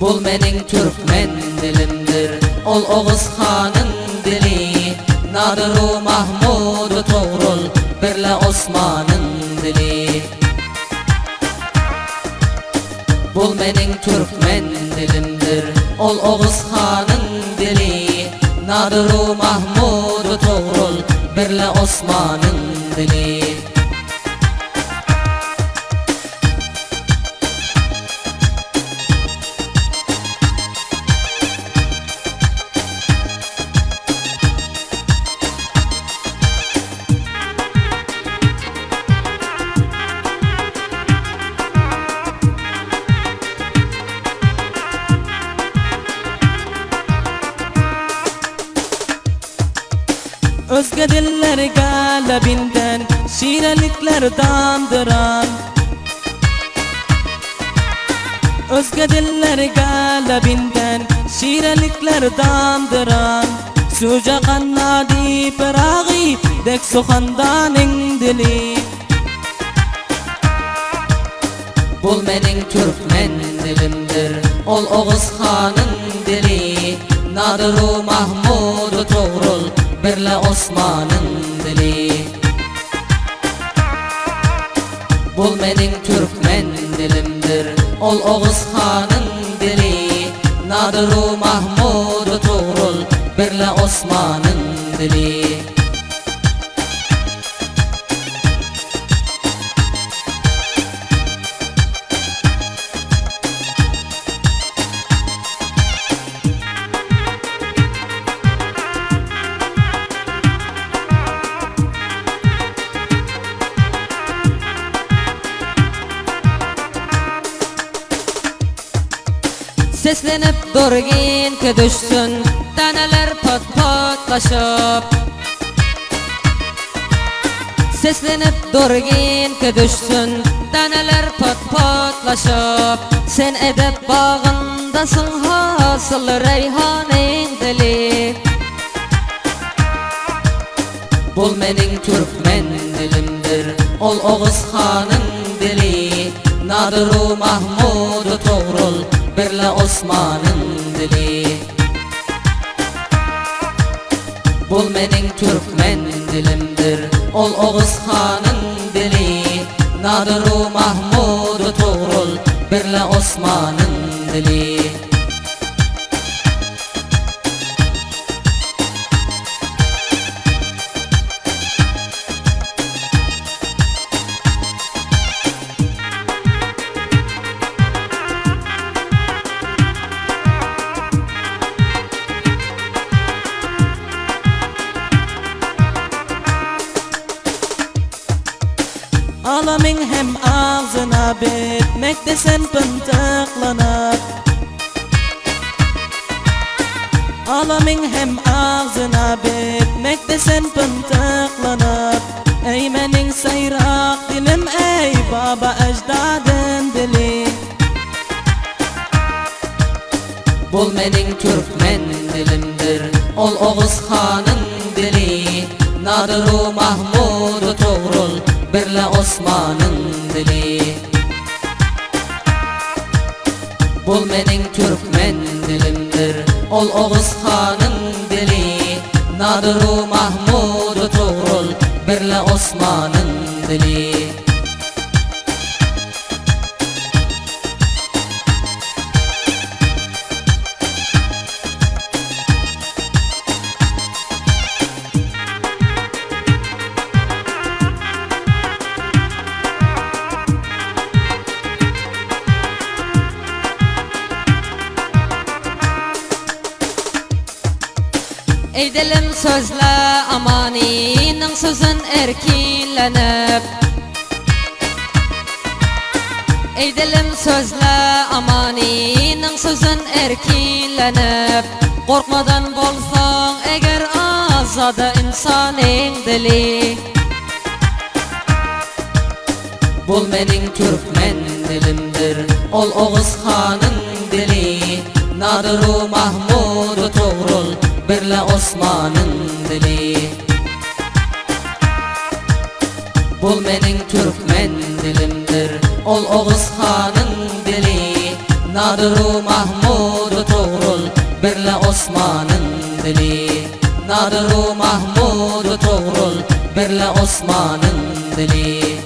Bul mening Türkmen dilimdir, ol Oğuz Xanın dili. Nadir-u Mahmud-u Toğrul, birle Osman'ın dili. Bul mening Türkmen dilimdir, ol Oğuz Xanın dili. Nadir-u Mahmud-u Toğrul, birle Osman'ın dili. Özge dillerge lebinden şirelikler dandıran, özge dillerge lebinden şirelikler dandıran. Suca kannadi perağı dek suhandanın dili. Bul mening Türkmen dilimdir, ol Oğuz Xanın dili. Nadir-u Mahmud-u Toğrul, birle Osman'ın dili. Bul mening Türkmen dilimdir, ol Oğuz Xanın dili. Nadir-u Mahmud-u Toğrul, birle Osman'ın dili. Seslenip durgin ki düşsün taneler pat patlaşıp. Seslenip durgin ki düşsün taneler pat patlaşıp. Sen edep bağındasın hasıl reyhanin dili. Bul mening Türkmen dilimdir, ol Oğuz Xanın dili. Nadir-u Mahmud-u Toğrul, birle Osman'ın dili. Bul mening Türkmen dilimdir, ol Oğuz Xanın dili. Nadir-u Mahmud-u Toğrul, birle Osman'ın dili. Alamin hem ağzına bitmekte sen pıntıklanıp. Alamin hem ağzına bitmekte sen pıntıklanıp. Ey mening sayrak dilim, ey baba ecdadın dili. Bul mening Türkmen dilimdir, ol Oğuz Xanın dili. Nadir-u Mahmud-u Toğrul, birle Osman'ın dili. Bul mening Türkmen dilimdir, ol Oğuz Xanın dili. Nadir-u Mahmud-u Toğrul, birle Osman'ın dili. Ey dilim sözle amaninin sözün erkinlenip. Ey dilim sözle amaninin sözün erkinlenip. Korkmadan bolsan eğer azada insanın dili. Bul mening Türkmen dilimdir, ol Oğuz Xanın dili. Nadir-u Mahmud-u Toğrul, birle Osman'ın dili. Bul mening Türkmen dilimdir, ol Oğuz Xanın dili. Nadir-u Mahmud dili Nadir-u Mahmud Toğrul Birle Osman'ın dili